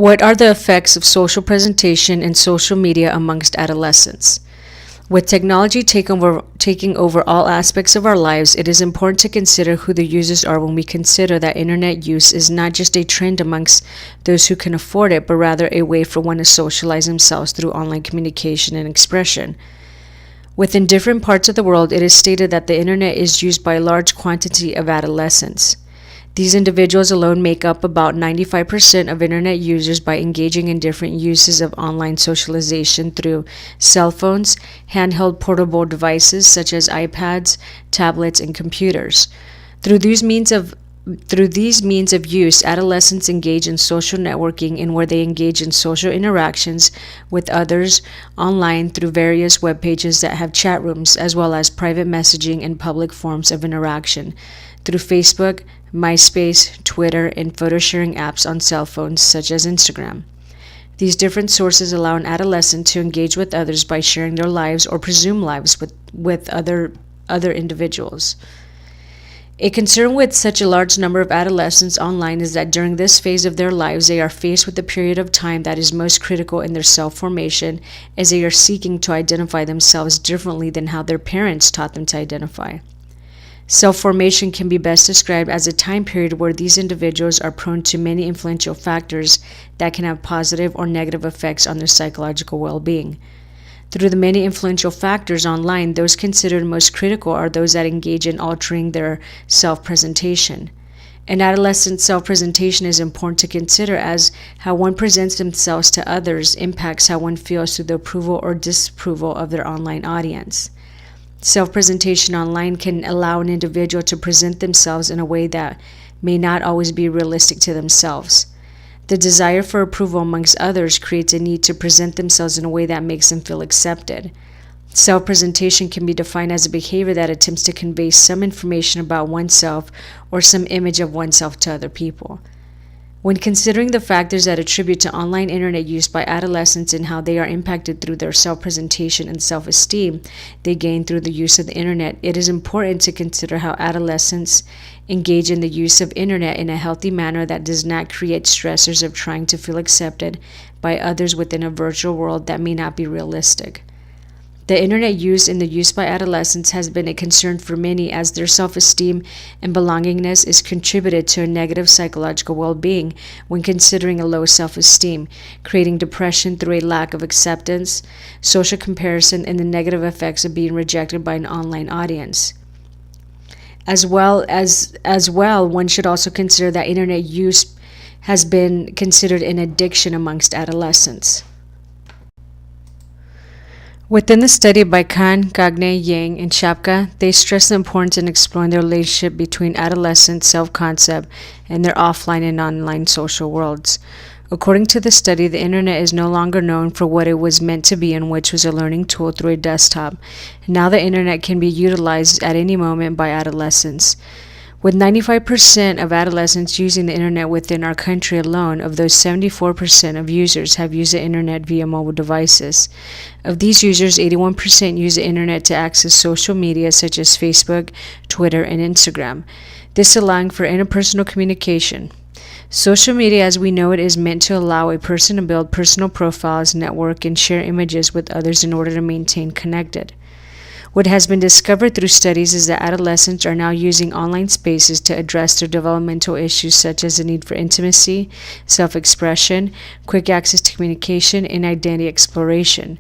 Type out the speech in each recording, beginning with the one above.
What are the effects of social presentation and social media amongst adolescents? With technology taking over all aspects of our lives, it is important to consider who the users are when we consider that internet use is not just a trend amongst those who can afford it, but rather a way for one to socialize themselves through online communication and expression. Within different parts of the world, it is stated that the internet is used by a large quantity of adolescents. These individuals alone make up about 95% of internet users by engaging in different uses of online socialization through cell phones, handheld portable devices such as iPads, tablets, and computers. Through these means of use, adolescents engage in social networking in where they engage in social interactions with others online through various web pages that have chat rooms, as well as private messaging and public forms of interaction through Facebook, MySpace, Twitter, and photo sharing apps on cell phones such as Instagram. These different sources allow an adolescent to engage with others by sharing their lives or presumed lives with other individuals. A concern with such a large number of adolescents online is that during this phase of their lives, they are faced with a period of time that is most critical in their self-formation, as they are seeking to identify themselves differently than how their parents taught them to identify. Self-formation can be best described as a time period where these individuals are prone to many influential factors that can have positive or negative effects on their psychological well-being. Through the many influential factors online, those considered most critical are those that engage in altering their self-presentation. An adolescent's self-presentation is important to consider, as how one presents themselves to others impacts how one feels through the approval or disapproval of their online audience. Self-presentation online can allow an individual to present themselves in a way that may not always be realistic to themselves. The desire for approval amongst others creates a need to present themselves in a way that makes them feel accepted. Self-presentation can be defined as a behavior that attempts to convey some information about oneself or some image of oneself to other people. When considering the factors that attribute to online internet use by adolescents and how they are impacted through their self-presentation and self-esteem they gain through the use of the internet, it is important to consider how adolescents engage in the use of internet in a healthy manner that does not create stressors of trying to feel accepted by others within a virtual world that may not be realistic. The internet use and the use by adolescents has been a concern for many, as their self-esteem and belongingness is contributed to a negative psychological well-being when considering a low self-esteem, creating depression through a lack of acceptance, social comparison, and the negative effects of being rejected by an online audience. As well, one should also consider that internet use has been considered an addiction amongst adolescents. Within the study by Khan, Gagne, Yang, and Shapka, they stress the importance in exploring the relationship between adolescent self-concept and their offline and online social worlds. According to the study, the internet is no longer known for what it was meant to be, in which was a learning tool through a desktop. Now the internet can be utilized at any moment by adolescents. With 95% of adolescents using the internet within our country alone, of those 74% of users have used the internet via mobile devices. Of these users, 81% use the internet to access social media such as Facebook, Twitter, and Instagram. This allowing for interpersonal communication. Social media as we know it is meant to allow a person to build personal profiles, network, and share images with others in order to maintain connected. What has been discovered through studies is that adolescents are now using online spaces to address their developmental issues such as the need for intimacy, self-expression, quick access to communication, and identity exploration.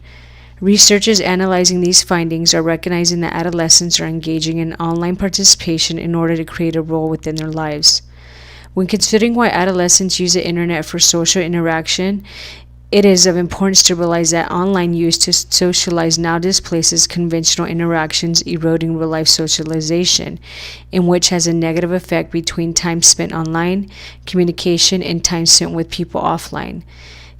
Researchers analyzing these findings are recognizing that adolescents are engaging in online participation in order to create a role within their lives. When considering why adolescents use the internet for social interaction, it is of importance to realize that online use to socialize now displaces conventional interactions, eroding real-life socialization, in which has a negative effect between time spent online, communication, and time spent with people offline.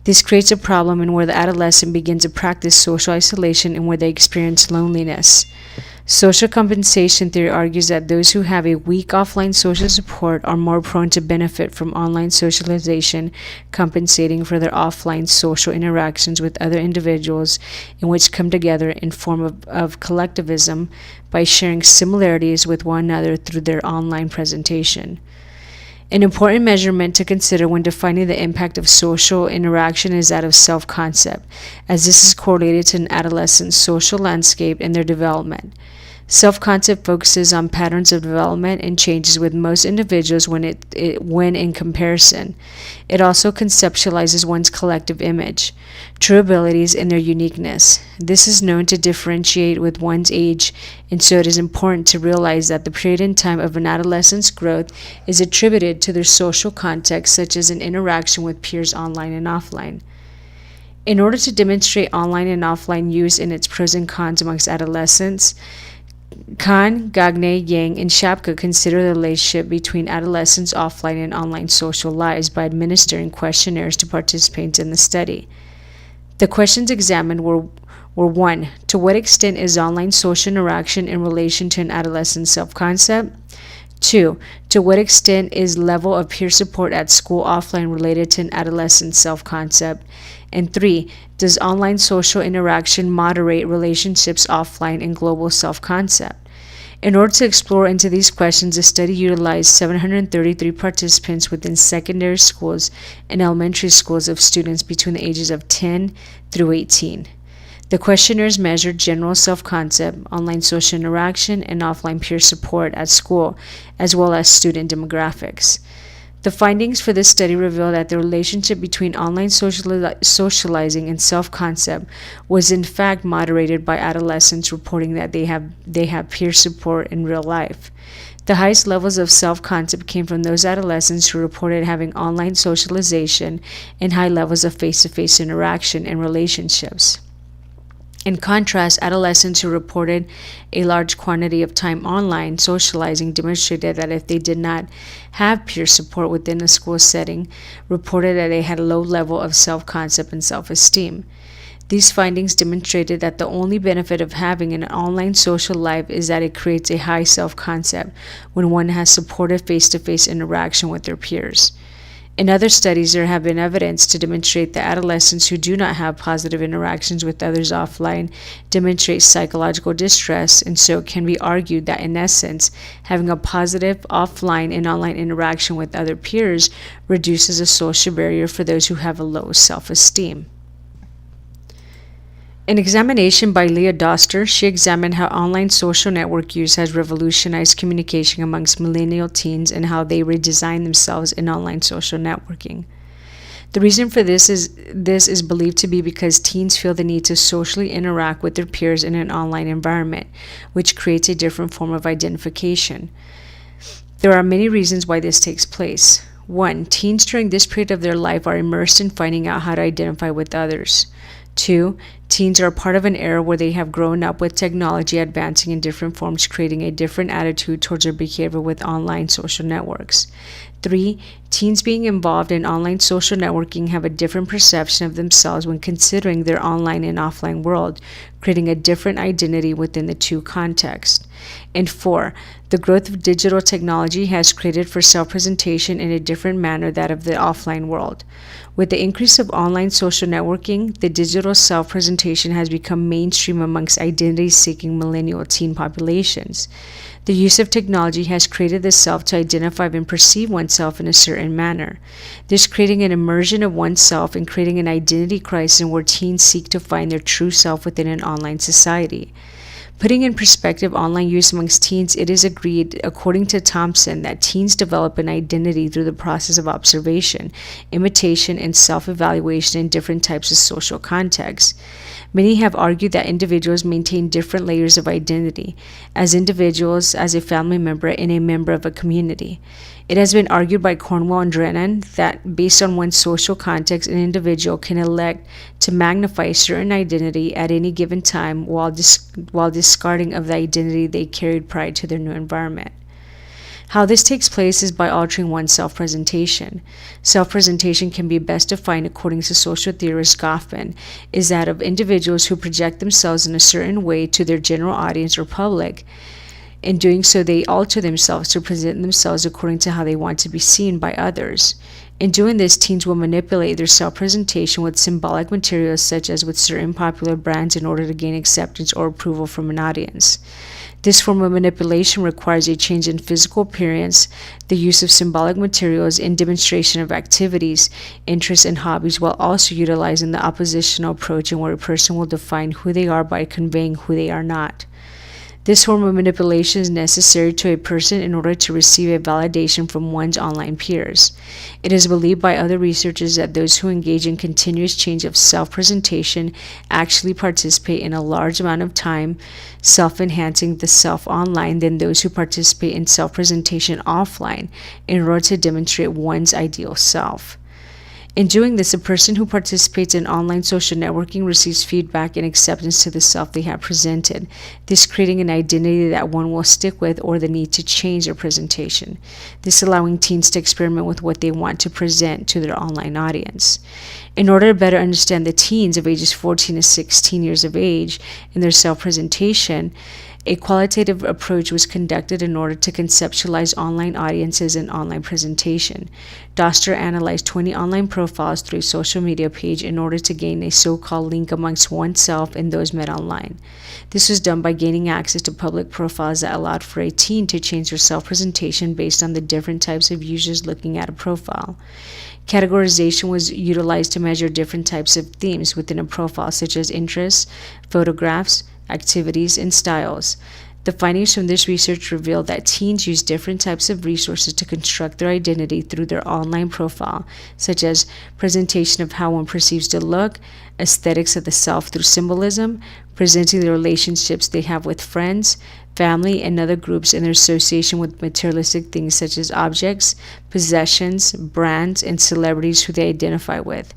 This creates a problem in where the adolescent begins to practice social isolation and where they experience loneliness. Social compensation theory argues that those who have a weak offline social support are more prone to benefit from online socialization, compensating for their offline social interactions with other individuals, in which come together in form of collectivism by sharing similarities with one another through their online presentation. An important measurement to consider when defining the impact of social interaction is that of self-concept, as this is correlated to an adolescent's social landscape and their development. Self-concept focuses on patterns of development and changes with most individuals when in comparison. It also conceptualizes one's collective image, true abilities, and their uniqueness. This is known to differentiate with one's age, and so it is important to realize that the period in time of an adolescent's growth is attributed to their social context, such as an interaction with peers online and offline. In order to demonstrate online and offline use and its pros and cons amongst adolescents, Kahn, Gagne, Yang, and Shapka consider the relationship between adolescents' offline and online social lives by administering questionnaires to participants in the study. The questions examined were 1. To what extent is online social interaction in relation to an adolescent's self-concept? 2. To what extent is level of peer support at school offline related to an adolescent's self-concept? And 3. Does online social interaction moderate relationships offline and global self-concept? In order to explore into these questions, the study utilized 733 participants within secondary schools and elementary schools of students between the ages of 10 through 18. The questionnaires measured general self-concept, online social interaction, and offline peer support at school, as well as student demographics. The findings for this study reveal that the relationship between online socializing and self-concept was in fact moderated by adolescents reporting that they have peer support in real life. The highest levels of self-concept came from those adolescents who reported having online socialization and high levels of face-to-face interaction and relationships. In contrast, adolescents who reported a large quantity of time online socializing demonstrated that if they did not have peer support within a school setting, reported that they had a low level of self-concept and self-esteem. These findings demonstrated that the only benefit of having an online social life is that it creates a high self-concept when one has supportive face-to-face interaction with their peers. In other studies, there have been evidence to demonstrate that adolescents who do not have positive interactions with others offline demonstrate psychological distress, and so it can be argued that in essence, having a positive offline and online interaction with other peers reduces a social barrier for those who have a low self-esteem. An examination by Leah Doster, she examined how online social network use has revolutionized communication amongst millennial teens and how they redesign themselves in online social networking. The reason for this is believed to be because teens feel the need to socially interact with their peers in an online environment, which creates a different form of identification. There are many reasons why this takes place. 1. Teens during this period of their life are immersed in finding out how to identify with others. 2. Teens are a part of an era where they have grown up with technology advancing in different forms, creating a different attitude towards their behavior with online social networks. 3. Teens being involved in online social networking have a different perception of themselves when considering their online and offline world, creating a different identity within the two contexts. And 4. The growth of digital technology has created for self-presentation in a different manner that of the offline world. With the increase of online social networking, the digital self-presentation has become mainstream amongst identity-seeking millennial teen populations. The use of technology has created the self to identify and perceive oneself in a certain manner. This creating an immersion of oneself and creating an identity crisis where teens seek to find their true self within an online society. Putting in perspective online use amongst teens, it is agreed, according to Thompson, that teens develop an identity through the process of observation, imitation, and self-evaluation in different types of social contexts. Many have argued that individuals maintain different layers of identity, as individuals, as a family member, and a member of a community. It has been argued by Cornwell and Drennan that based on one's social context, an individual can elect to magnify a certain identity at any given time while discarding of the identity they carried prior to their new environment. How this takes place is by altering one's self-presentation. Self-presentation can be best defined according to social theorist Goffman, is that of individuals who project themselves in a certain way to their general audience or public. In doing so, they alter themselves to present themselves according to how they want to be seen by others. In doing this, teens will manipulate their self-presentation with symbolic materials such as with certain popular brands in order to gain acceptance or approval from an audience. This form of manipulation requires a change in physical appearance, the use of symbolic materials, and demonstration of activities, interests, and hobbies, while also utilizing the oppositional approach in where a person will define who they are by conveying who they are not. This form of manipulation is necessary to a person in order to receive a validation from one's online peers. It is believed by other researchers that those who engage in continuous change of self-presentation actually participate in a large amount of time self-enhancing the self online than those who participate in self-presentation offline in order to demonstrate one's ideal self. In doing this, a person who participates in online social networking receives feedback and acceptance to the self they have presented, this creating an identity that one will stick with or the need to change their presentation, this allowing teens to experiment with what they want to present to their online audience. In order to better understand the teens of ages 14 to 16 years of age and their self-presentation, a qualitative approach was conducted in order to conceptualize online audiences and online presentation. Doster analyzed 20 online profiles through a social media page in order to gain a so-called link amongst oneself and those met online. This was done by gaining access to public profiles that allowed for a teen to change their self-presentation based on the different types of users looking at a profile. Categorization was utilized to measure different types of themes within a profile, such as interests, photographs, activities, and styles. The findings from this research revealed that teens use different types of resources to construct their identity through their online profile, such as presentation of how one perceives the look, aesthetics of the self through symbolism, presenting the relationships they have with friends, family, and other groups, and their association with materialistic things such as objects, possessions, brands, and celebrities who they identify with.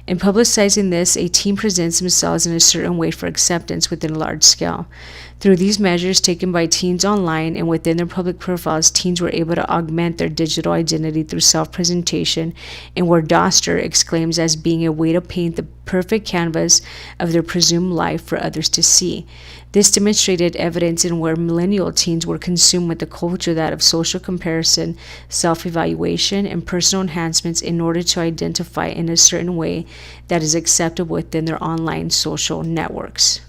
In publicizing this, a teen presents themselves in a certain way for acceptance within a large scale. Through these measures taken by teens online and within their public profiles, teens were able to augment their digital identity through self-presentation, and where Doster exclaims as being a way to paint the perfect canvas of their presumed life for others to see. This demonstrated evidence in where millennial teens were consumed with the culture that of social comparison, self-evaluation, and personal enhancements in order to identify in a certain way that is acceptable within their online social networks.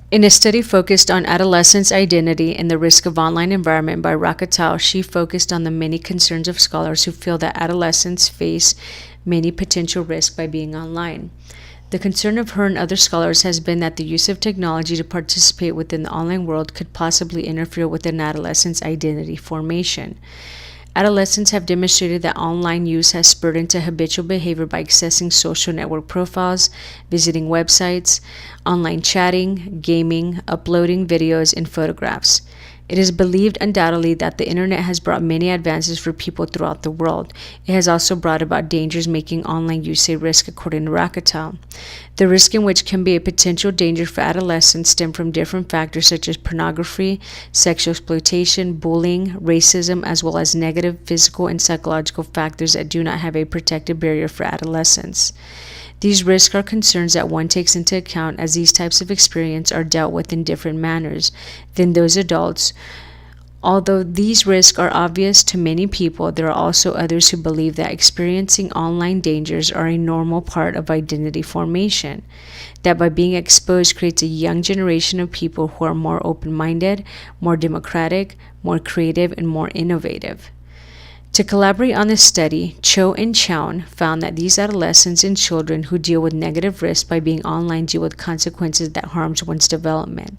In a study focused on adolescents' identity and the risk of online environment by Rakatao, she focused on the many concerns of scholars who feel that adolescents face many potential risks by being online. The concern of her and other scholars has been that the use of technology to participate within the online world could possibly interfere with an adolescent's identity formation. Adolescents have demonstrated that online use has spurred into habitual behavior by accessing social network profiles, visiting websites, online chatting, gaming, uploading videos, and photographs. It is believed undoubtedly that the internet has brought many advances for people throughout the world. It has also brought about dangers, making online use a risk, according to Rakatao. The risk in which can be a potential danger for adolescents stem from different factors such as pornography, sexual exploitation, bullying, racism, as well as negative physical and psychological factors that do not have a protective barrier for adolescents. These risks are concerns that one takes into account as these types of experience are dealt with in different manners than those adults. Although these risks are obvious to many people, there are also others who believe that experiencing online dangers are a normal part of identity formation, that by being exposed creates a young generation of people who are more open-minded, more democratic, more creative, and more innovative. To collaborate on this study, Cho and Chown found that these adolescents and children who deal with negative risks by being online deal with consequences that harms one's development.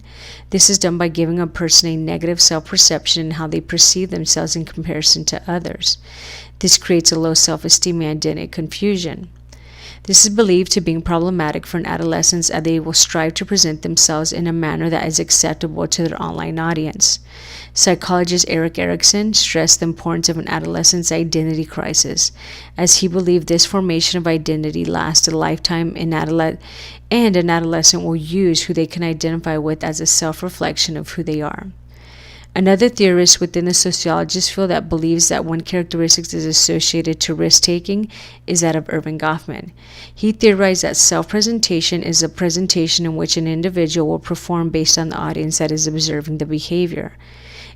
This is done by giving a person a negative self-perception in how they perceive themselves in comparison to others. This creates a low self-esteem and identity confusion. This is believed to be problematic for an adolescent as they will strive to present themselves in a manner that is acceptable to their online audience. Psychologist Erik Erikson stressed the importance of an adolescent's identity crisis, as he believed this formation of identity lasts a lifetime and an adolescent will use who they can identify with as a self-reflection of who they are. Another theorist within the sociologist field that believes that one characteristic is associated to risk-taking is that of Erving Goffman. He theorized that self-presentation is a presentation in which an individual will perform based on the audience that is observing the behavior.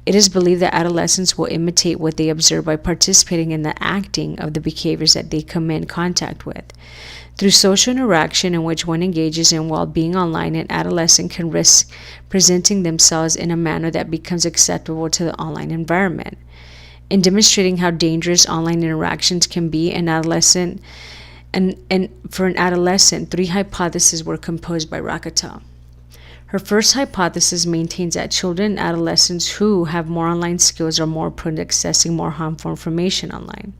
It is believed that adolescents will imitate what they observe by participating in the acting of the behaviors that they come in contact with. Through social interaction in which one engages in while being online, an adolescent can risk presenting themselves in a manner that becomes acceptable to the online environment. In demonstrating how dangerous online interactions can be, for an adolescent, three hypotheses were composed by Rakata. Her first hypothesis maintains that children and adolescents who have more online skills are more prone to accessing more harmful information online.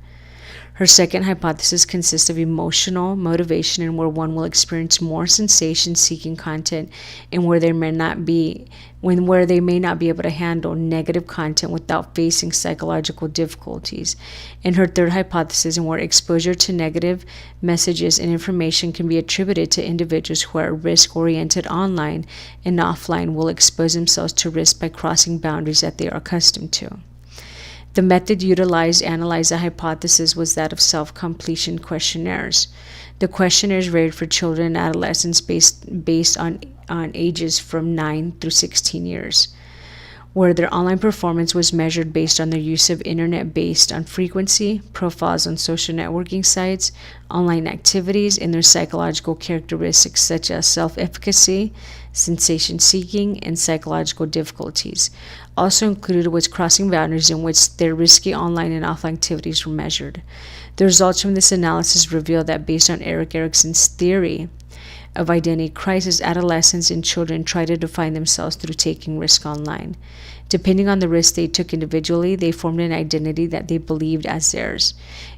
Her second hypothesis consists of emotional motivation, and where one will experience more sensation-seeking content, and where they may not be able to handle negative content without facing psychological difficulties. And her third hypothesis, and where exposure to negative messages and information can be attributed to individuals who are risk-oriented online and offline, will expose themselves to risk by crossing boundaries that they are accustomed to. The method utilized to analyze the hypothesis was that of self-completion questionnaires. The questionnaires varied for children and adolescents based on ages from 9 through 16 years, where their online performance was measured based on their use of internet based on frequency, profiles on social networking sites, online activities, and their psychological characteristics such as self-efficacy, sensation-seeking, and psychological difficulties. Also included was crossing boundaries in which their risky online and offline activities were measured. The results from this analysis revealed that based on Erik Erikson's theory of identity crisis, adolescents and children try to define themselves through taking risk online. Depending on the risk they took individually, they formed an identity that they believed as theirs.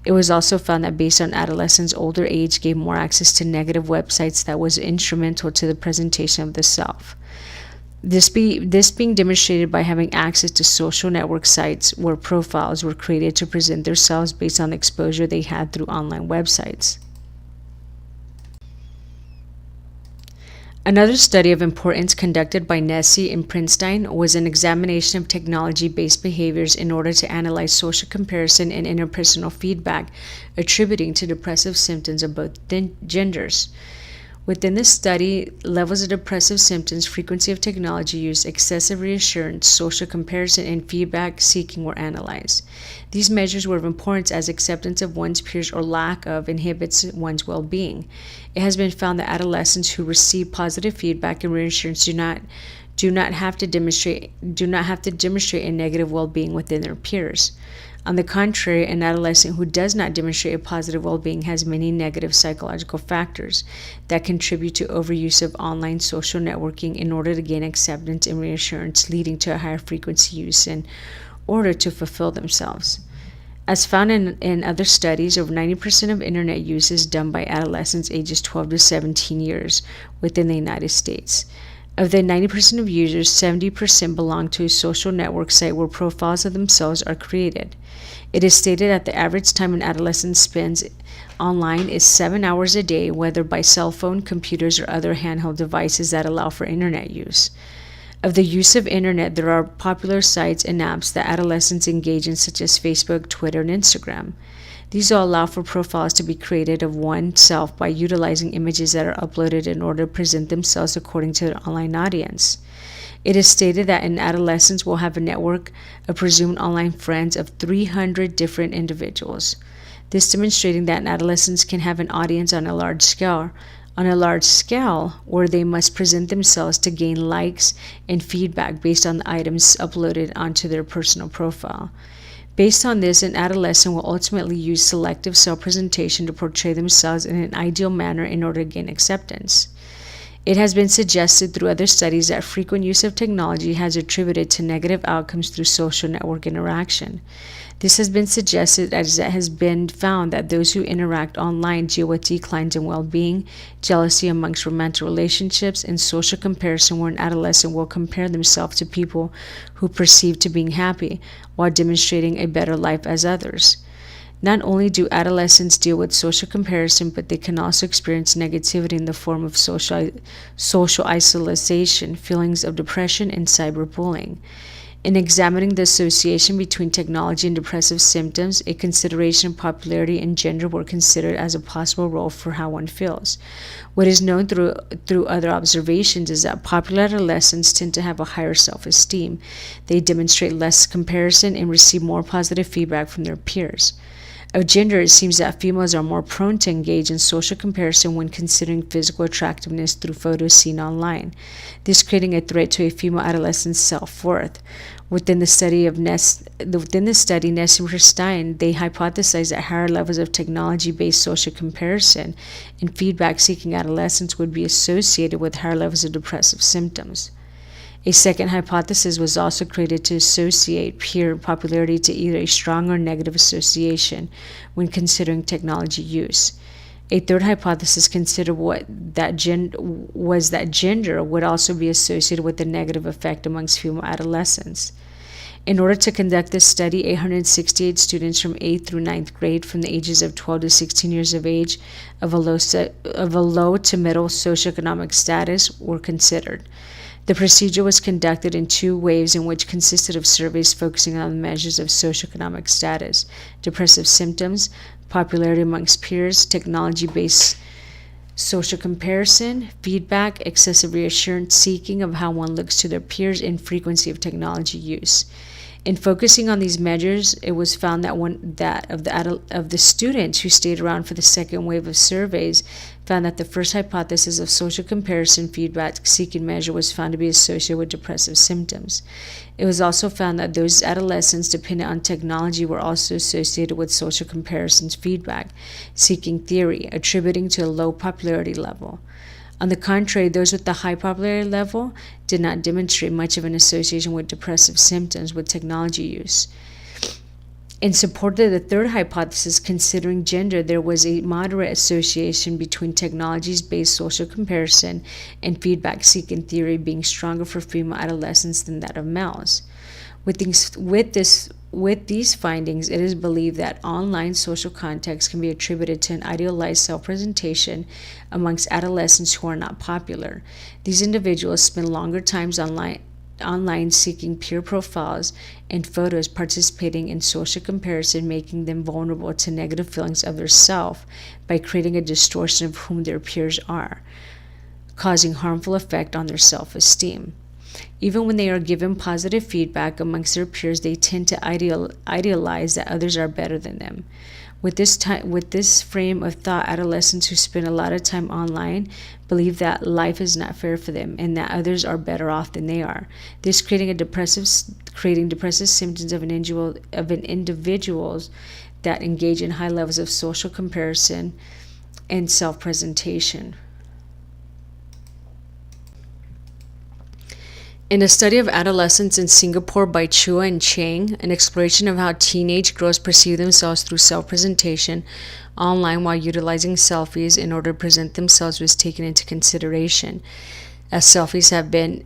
It was also found that based on adolescents' older age gave more access to negative websites that was instrumental to the presentation of the self. This being demonstrated by having access to social network sites where profiles were created to present themselves based on the exposure they had through online websites. Another study of importance conducted by Nessie and Prinstein was an examination of technology-based behaviors in order to analyze social comparison and interpersonal feedback attributing to depressive symptoms of both genders. Within this study, levels of depressive symptoms, frequency of technology use, excessive reassurance, social comparison, and feedback seeking were analyzed. These measures were of importance as acceptance of one's peers or lack of inhibits one's well-being. It has been found that adolescents who receive positive feedback and reassurance do not have to demonstrate a negative well-being within their peers. On the contrary, an adolescent who does not demonstrate a positive well-being has many negative psychological factors that contribute to overuse of online social networking in order to gain acceptance and reassurance, leading to a higher frequency use in order to fulfill themselves. As found in other studies, over 90% of internet use is done by adolescents ages 12 to 17 years within the United States. Of the 90% of users, 70% belong to a social network site where profiles of themselves are created. It is stated that the average time an adolescent spends online is 7 hours a day, whether by cell phone, computers, or other handheld devices that allow for internet use. Of the use of internet, there are popular sites and apps that adolescents engage in, such as Facebook, Twitter, and Instagram. These all allow for profiles to be created of oneself by utilizing images that are uploaded in order to present themselves according to their online audience. It is stated that an adolescent will have a network of presumed online friends of 300 different individuals. This demonstrating that adolescents can have an audience on a large scale, where they must present themselves to gain likes and feedback based on the items uploaded onto their personal profile. Based on this, an adolescent will ultimately use selective self-presentation to portray themselves in an ideal manner in order to gain acceptance. It has been suggested through other studies that frequent use of technology has attributed to negative outcomes through social network interaction. This has been suggested as it has been found that those who interact online deal with declines in well-being, jealousy amongst romantic relationships, and social comparison, where an adolescent will compare themselves to people who perceive to being happy while demonstrating a better life as others. Not only do adolescents deal with social comparison, but they can also experience negativity in the form of social isolation, feelings of depression, and cyberbullying. In examining the association between technology and depressive symptoms, a consideration of popularity and gender were considered as a possible role for how one feels. What is known through other observations is that popular adolescents tend to have a higher self-esteem. They demonstrate less comparison and receive more positive feedback from their peers. Of gender, it seems that females are more prone to engage in social comparison when considering physical attractiveness through photos seen online, this creating a threat to a female adolescent's self-worth. Within the study, Nessim Stein, they hypothesized that higher levels of technology-based social comparison and feedback-seeking adolescents would be associated with higher levels of depressive symptoms. A second hypothesis was also created to associate peer popularity to either a strong or negative association when considering technology use. A third hypothesis considered that gender would also be associated with a negative effect amongst female adolescents. In order to conduct this study, 868 students from 8th through 9th grade from the ages of 12 to 16 years of age of a low to middle socioeconomic status were considered. The procedure was conducted in two waves, in which consisted of surveys focusing on measures of socioeconomic status, depressive symptoms, popularity amongst peers, technology-based social comparison, feedback, excessive reassurance seeking of how one looks to their peers, and frequency of technology use. In focusing on these measures, it was found that of the students who stayed around for the second wave of surveys found that the first hypothesis of social comparison feedback seeking measure was found to be associated with depressive symptoms. It was also found that those adolescents dependent on technology were also associated with social comparisons feedback seeking theory, attributing to a low popularity level. On the contrary, those with the high popularity level did not demonstrate much of an association with depressive symptoms with technology use. In support of the third hypothesis, considering gender, there was a moderate association between technologies-based social comparison and feedback-seeking theory being stronger for female adolescents than that of males. With these findings, it is believed that online social context can be attributed to an idealized self-presentation amongst adolescents who are not popular. These individuals spend longer times online seeking peer profiles and photos, participating in social comparison, making them vulnerable to negative feelings of their self by creating a distortion of whom their peers are, causing harmful effect on their self-esteem. Even when they are given positive feedback amongst their peers, they tend to idealize that others are better than them. With this frame of thought, adolescents who spend a lot of time online believe that life is not fair for them and that others are better off than they are. This creating depressive symptoms of individuals that engage in high levels of social comparison and self-presentation. In a study of adolescents in Singapore by Chua and Chang, an exploration of how teenage girls perceive themselves through self-presentation online while utilizing selfies in order to present themselves was taken into consideration, as selfies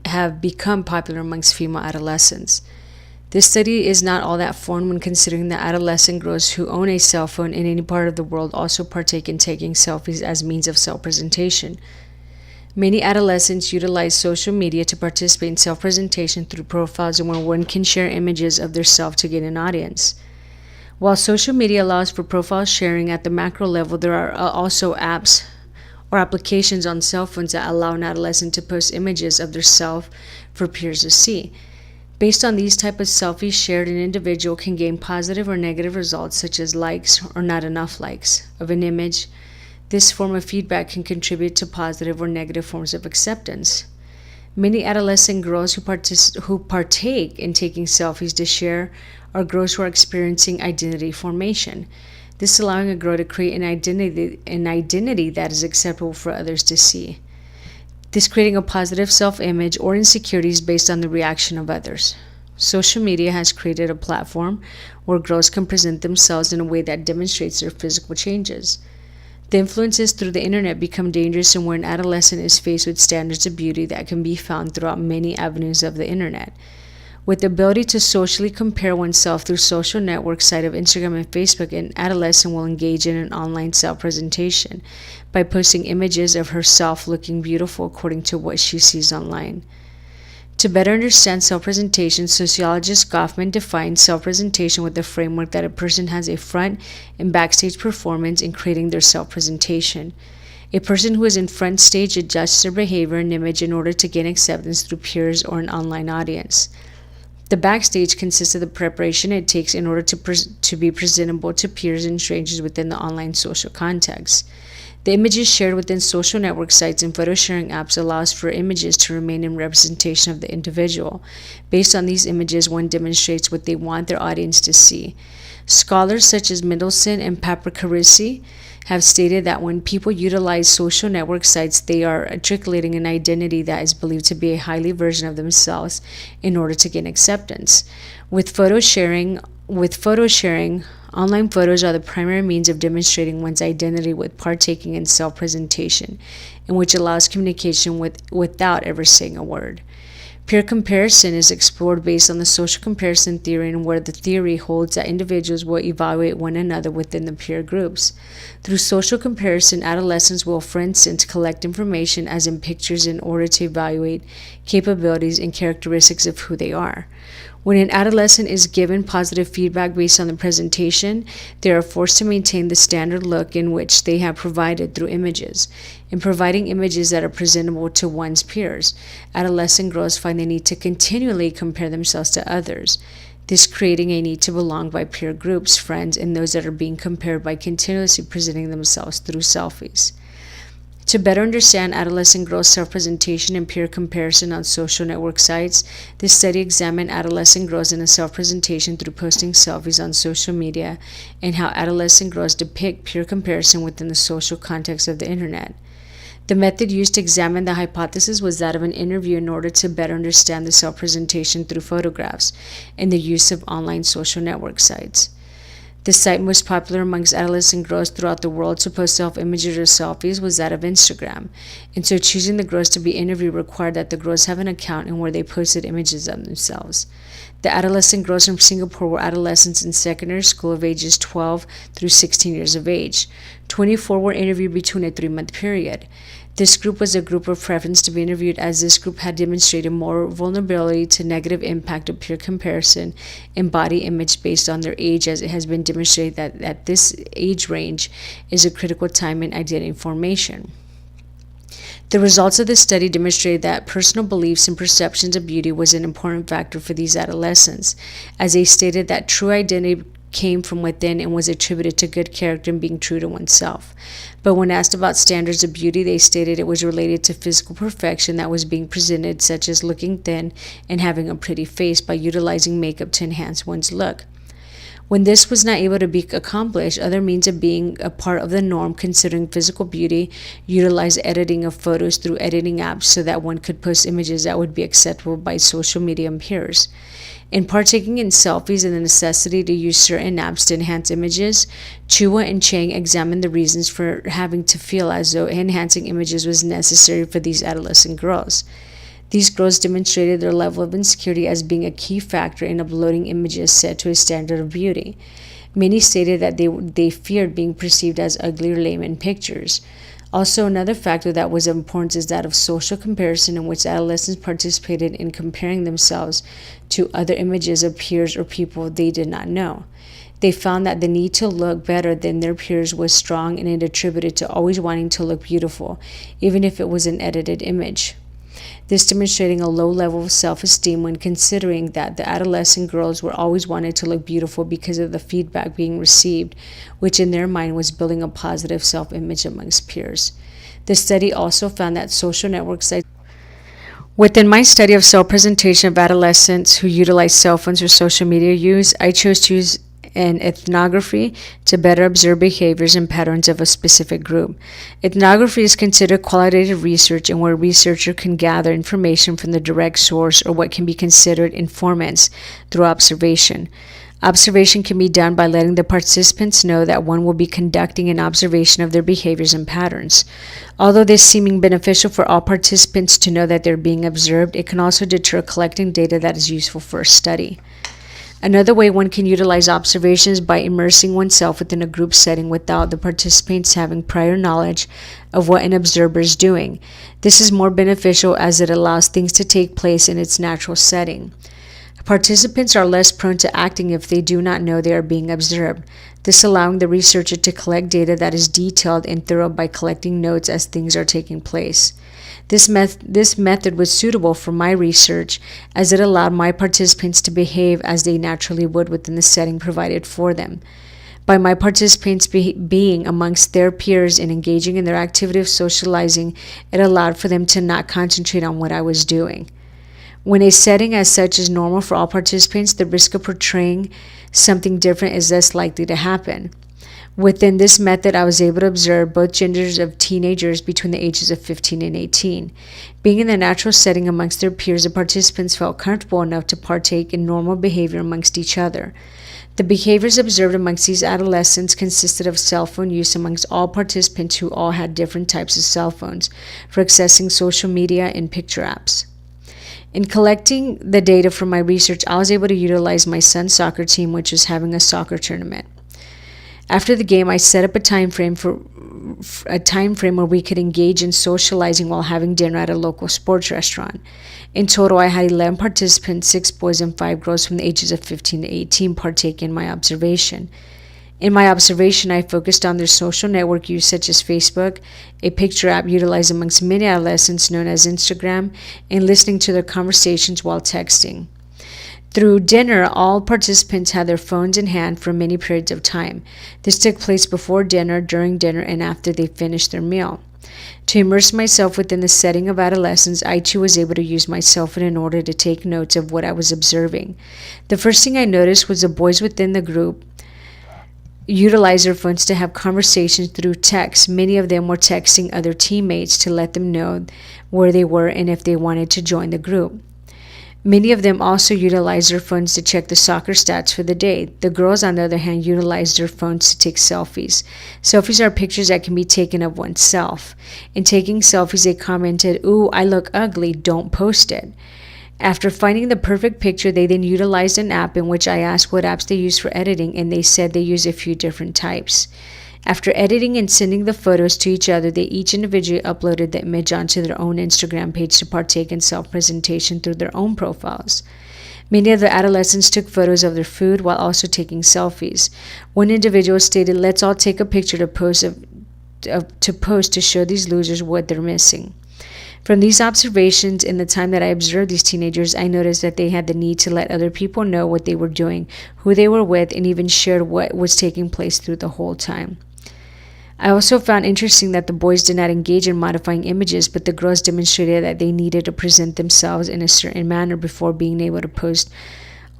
have become popular amongst female adolescents. This study is not all that foreign when considering that adolescent girls who own a cell phone in any part of the world also partake in taking selfies as means of self-presentation. Many adolescents utilize social media to participate in self-presentation through profiles where one can share images of their self to gain an audience. While social media allows for profile sharing at the macro level, there are also apps or applications on cell phones that allow an adolescent to post images of their self for peers to see. Based on these type of selfies shared, an individual can gain positive or negative results such as likes or not enough likes of an image. This form of feedback can contribute to positive or negative forms of acceptance. Many adolescent girls who partake in taking selfies to share are girls who are experiencing identity formation. This allowing a girl to create an identity that is acceptable for others to see. This creating a positive self-image or insecurities based on the reaction of others. Social media has created a platform where girls can present themselves in a way that demonstrates their physical changes. The influences through the internet become dangerous and where an adolescent is faced with standards of beauty that can be found throughout many avenues of the internet. With the ability to socially compare oneself through social networks site of Instagram and Facebook, an adolescent will engage in an online self-presentation by posting images of herself looking beautiful according to what she sees online. To better understand self-presentation, sociologist Goffman defines self-presentation with the framework that a person has a front and backstage performance in creating their self-presentation. A person who is in front stage adjusts their behavior and image in order to gain acceptance through peers or an online audience. The backstage consists of the preparation it takes in order to be presentable to peers and strangers within the online social context. The images shared within social network sites and photo sharing apps allows for images to remain in representation of the individual. Based on these images, one demonstrates what they want their audience to see. Scholars such as Mendelsohn and Papakarisi have stated that when people utilize social network sites, they are articulating an identity that is believed to be a highly version of themselves in order to gain acceptance. With photo sharing, online photos are the primary means of demonstrating one's identity with partaking in self-presentation, in which allows communication without ever saying a word. Peer comparison is explored based on the social comparison theory, and where the theory holds that individuals will evaluate one another within the peer groups. Through social comparison, adolescents will, for instance, collect information as in pictures in order to evaluate capabilities and characteristics of who they are. When an adolescent is given positive feedback based on the presentation, they are forced to maintain the standard look in which they have provided through images. In providing images that are presentable to one's peers, adolescent girls find the need to continually compare themselves to others, this creating a need to belong by peer groups, friends, and those that are being compared by continuously presenting themselves through selfies. To better understand adolescent girls' self-presentation and peer comparison on social network sites, this study examined adolescent girls in a self-presentation through posting selfies on social media and how adolescent girls depict peer comparison within the social context of the internet. The method used to examine the hypothesis was that of an interview in order to better understand the self-presentation through photographs and the use of online social network sites. The site most popular amongst adolescent girls throughout the world to post self-images or selfies was that of Instagram, and so choosing the girls to be interviewed required that the girls have an account and where they posted images of themselves. The adolescent girls from Singapore were adolescents in secondary school of ages 12 through 16 years of age. 24 were interviewed between a 3-month period. This group was a group of preference to be interviewed, as this group had demonstrated more vulnerability to negative impact of peer comparison and body image based on their age, as it has been demonstrated that at this age range is a critical time in identity formation. The results of this study demonstrated that personal beliefs and perceptions of beauty was an important factor for these adolescents, as they stated that true identity came from within and was attributed to good character and being true to oneself. But when asked about standards of beauty, they stated it was related to physical perfection that was being presented, such as looking thin and having a pretty face, by utilizing makeup to enhance one's look. When this was not able to be accomplished, other means of being a part of the norm, considering physical beauty, utilized editing of photos through editing apps so that one could post images that would be acceptable by social media peers. In partaking in selfies and the necessity to use certain apps to enhance images, Chua and Chang examined the reasons for having to feel as though enhancing images was necessary for these adolescent girls. These girls demonstrated their level of insecurity as being a key factor in uploading images set to a standard of beauty. Many stated that they feared being perceived as ugly or lame in pictures. Also, another factor that was of importance is that of social comparison, in which adolescents participated in comparing themselves to other images of peers or people they did not know. They found that the need to look better than their peers was strong, and it attributed to always wanting to look beautiful, even if it was an edited image. This demonstrating a low level of self-esteem when considering that the adolescent girls were always wanted to look beautiful because of the feedback being received, which in their mind was building a positive self-image amongst peers. The study also found that social network sites. Within my study of self-presentation of adolescents who utilize cell phones or social media use, I chose to use an ethnography to better observe behaviors and patterns of a specific group. Ethnography is considered qualitative research, and where a researcher can gather information from the direct source, or what can be considered informants, through observation. Observation can be done by letting the participants know that one will be conducting an observation of their behaviors and patterns. Although this seeming beneficial for all participants to know that they're being observed, it can also deter collecting data that is useful for a study. Another way one can utilize observation is by immersing oneself within a group setting without the participants having prior knowledge of what an observer is doing. This is more beneficial as it allows things to take place in its natural setting. Participants are less prone to acting if they do not know they are being observed, this allowing the researcher to collect data that is detailed and thorough by collecting notes as things are taking place. This method was suitable for my research as it allowed my participants to behave as they naturally would within the setting provided for them. By my participants being amongst their peers and engaging in their activity of socializing, it allowed for them to not concentrate on what I was doing. When a setting as such is normal for all participants, the risk of portraying something different is less likely to happen. Within this method, I was able to observe both genders of teenagers between the ages of 15 and 18. Being in the natural setting amongst their peers, the participants felt comfortable enough to partake in normal behavior amongst each other. The behaviors observed amongst these adolescents consisted of cell phone use amongst all participants who all had different types of cell phones for accessing social media and picture apps. In collecting the data from my research, I was able to utilize my son's soccer team, which was having a soccer tournament. After the game, I set up a time frame where we could engage in socializing while having dinner at a local sports restaurant. In total, I had 11 participants, 6 boys and 5 girls from the ages of 15 to 18 partake in my observation. In my observation, I focused on their social network use such as Facebook, a picture app utilized amongst many adolescents known as Instagram, and listening to their conversations while texting. Through dinner, all participants had their phones in hand for many periods of time. This took place before dinner, during dinner, and after they finished their meal. To immerse myself within the setting of adolescence, I too was able to use my cell phone in order to take notes of what I was observing. The first thing I noticed was the boys within the group utilized their phones to have conversations through text. Many of them were texting other teammates to let them know where they were and if they wanted to join the group. Many of them also utilized their phones to check the soccer stats for the day. The girls, on the other hand, utilized their phones to take selfies. Selfies are pictures that can be taken of oneself. In taking selfies, they commented, "Ooh, I look ugly, don't post it." After finding the perfect picture, they then utilized an app in which I asked what apps they use for editing, and they said they use a few different types. After editing and sending the photos to each other, they each individually uploaded the image onto their own Instagram page to partake in self-presentation through their own profiles. Many of the adolescents took photos of their food while also taking selfies. One individual stated, "Let's all take a picture to post to show these losers what they're missing." From these observations, in the time that I observed these teenagers, I noticed that they had the need to let other people know what they were doing, who they were with, and even shared what was taking place through the whole time. I also found interesting that the boys did not engage in modifying images, but the girls demonstrated that they needed to present themselves in a certain manner before being able to post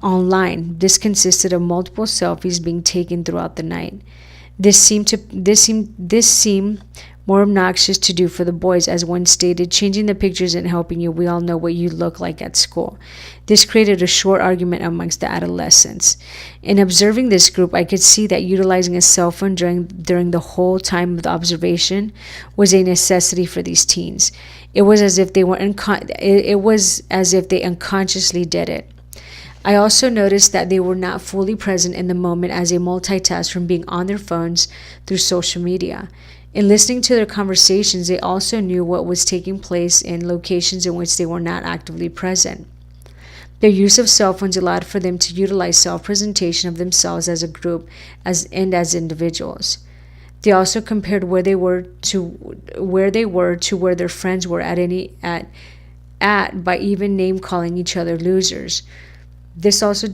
online. This consisted of multiple selfies being taken throughout the night. This seemed more obnoxious to do for the boys, as one stated, "Changing the pictures and helping you, we all know what you look like at school." This created a short argument amongst the adolescents. In observing this group, I could see that utilizing a cell phone during the whole time of the observation was a necessity for these teens. It was as if they unconsciously did it. I also noticed that they were not fully present in the moment as they multitasked from being on their phones through social media. In listening to their conversations, they also knew what was taking place in locations in which they were not actively present. Their use of cell phones allowed for them to utilize self-presentation of themselves as a group as individuals. They also compared where they were to where their friends were at by even name-calling each other losers. This also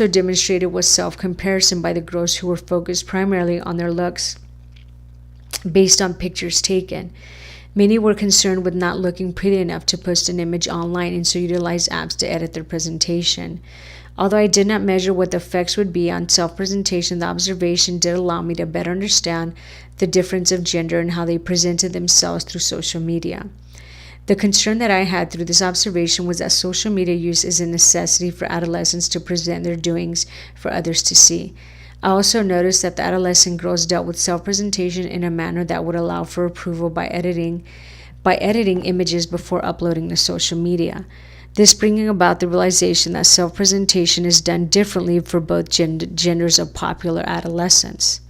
demonstrated was self-comparison by the girls who were focused primarily on their looks based on pictures taken. Many were concerned with not looking pretty enough to post an image online and so utilized apps to edit their presentation. Although I did not measure what the effects would be on self-presentation, the observation did allow me to better understand the difference of gender and how they presented themselves through social media. The concern that I had through this observation was that social media use is a necessity for adolescents to present their doings for others to see. I also noticed that the adolescent girls dealt with self-presentation in a manner that would allow for approval by editing images before uploading to social media. this bringing about the realization that self-presentation is done differently for both genders of popular adolescents.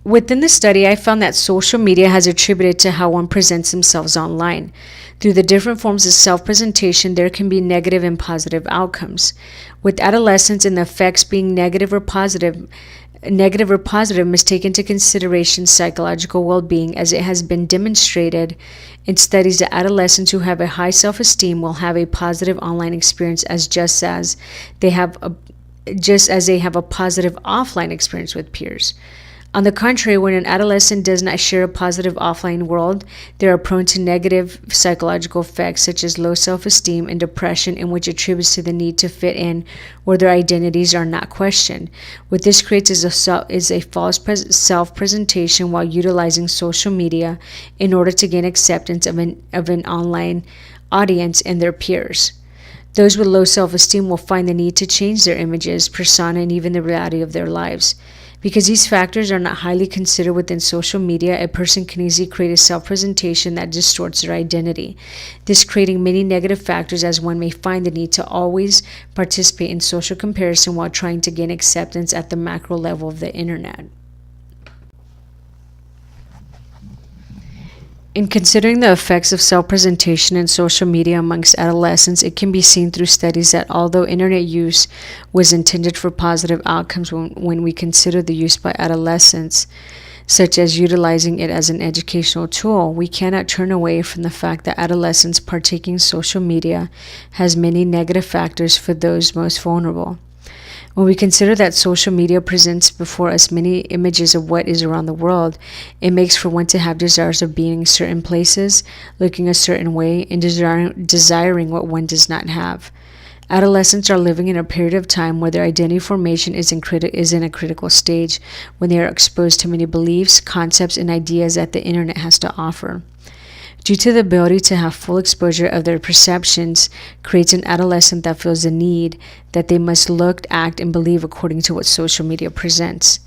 Within the study, I found that social media has attributed to how one presents themselves online. Through the different forms of self-presentation, there can be negative and positive outcomes. With adolescents and the effects being negative or positive must take into consideration psychological well-being, as it has been demonstrated in studies that adolescents who have a high self-esteem will have a positive online experience just as they have a positive offline experience with peers. On the contrary, when an adolescent does not share a positive offline world, they are prone to negative psychological effects such as low self-esteem and depression, in which attributes to the need to fit in where their identities are not questioned. What this creates is a false self-presentation while utilizing social media in order to gain acceptance of an online audience and their peers. Those with low self-esteem will find the need to change their images, persona, and even the reality of their lives. Because these factors are not highly considered within social media, a person can easily create a self-presentation that distorts their identity. This creating many negative factors, as one may find the need to always participate in social comparison while trying to gain acceptance at the macro level of the internet. In considering the effects of self-presentation in social media amongst adolescents, it can be seen through studies that although internet use was intended for positive outcomes when we consider the use by adolescents, such as utilizing it as an educational tool, we cannot turn away from the fact that adolescents partaking in social media has many negative factors for those most vulnerable. When we consider that social media presents before us many images of what is around the world, it makes for one to have desires of being in certain places, looking a certain way, and desiring what one does not have. Adolescents are living in a period of time where their identity formation is in a critical stage, when they are exposed to many beliefs, concepts, and ideas that the internet has to offer. Due to the ability to have full exposure of their perceptions, creates an adolescent that feels the need that they must look, act, and believe according to what social media presents.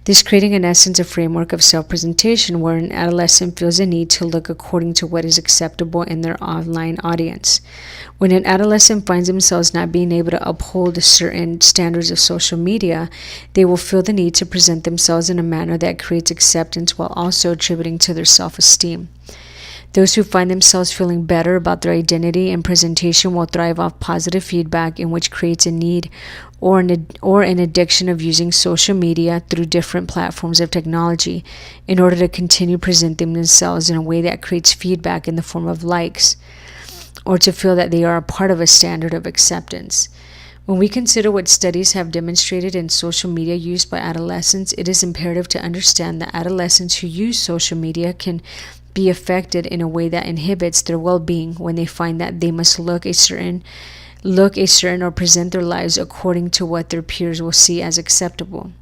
This creating in essence a framework of self-presentation where an adolescent feels a need to look according to what is acceptable in their online audience. When an adolescent finds themselves not being able to uphold certain standards of social media, they will feel the need to present themselves in a manner that creates acceptance while also attributing to their self-esteem. Those who find themselves feeling better about their identity and presentation will thrive off positive feedback, in which creates a need or an addiction of using social media through different platforms of technology in order to continue presenting themselves in a way that creates feedback in the form of likes, or to feel that they are a part of a standard of acceptance. When we consider what studies have demonstrated in social media use by adolescents, it is imperative to understand that adolescents who use social media can be affected in a way that inhibits their well-being when they find that they must look a certain or present their lives according to what their peers will see as acceptable.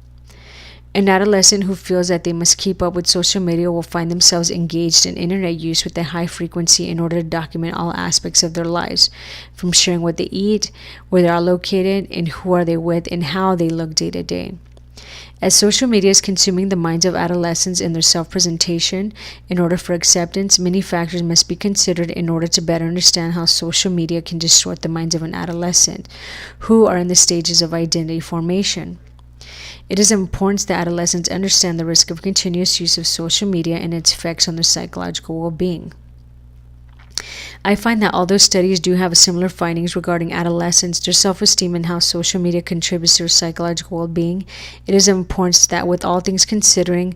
An adolescent who feels that they must keep up with social media will find themselves engaged in internet use with a high frequency in order to document all aspects of their lives, from sharing what they eat, where they are located, and who are they with, and how they look day to day. As social media is consuming the minds of adolescents in their self-presentation, in order for acceptance, many factors must be considered in order to better understand how social media can distort the minds of an adolescent who are in the stages of identity formation. It is important that adolescents understand the risk of continuous use of social media and its effects on their psychological well-being. I find that although studies do have similar findings regarding adolescents, their self-esteem, and how social media contributes to their psychological well-being, it is important that with all things considering,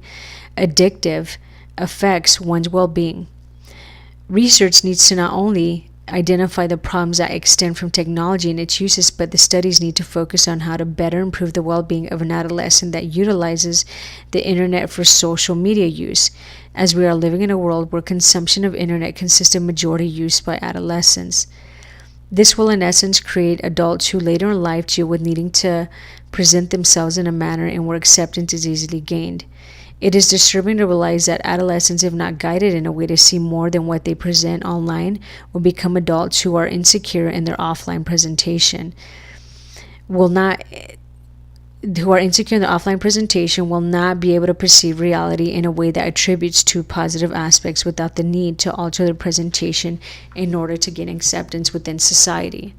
addictive affects one's well-being. Research needs to not only identify the problems that extend from technology and its uses, but the studies need to focus on how to better improve the well-being of an adolescent that utilizes the internet for social media use, as we are living in a world where consumption of internet consists of majority use by adolescents. This will in essence create adults who later in life deal with needing to present themselves in a manner and where acceptance is easily gained. It is disturbing to realize that adolescents, if not guided in a way to see more than what they present online, will become adults who are insecure in their offline presentation, will not who are insecure in the offline presentation will not be able to perceive reality in a way that attributes to positive aspects without the need to alter their presentation in order to gain acceptance within society.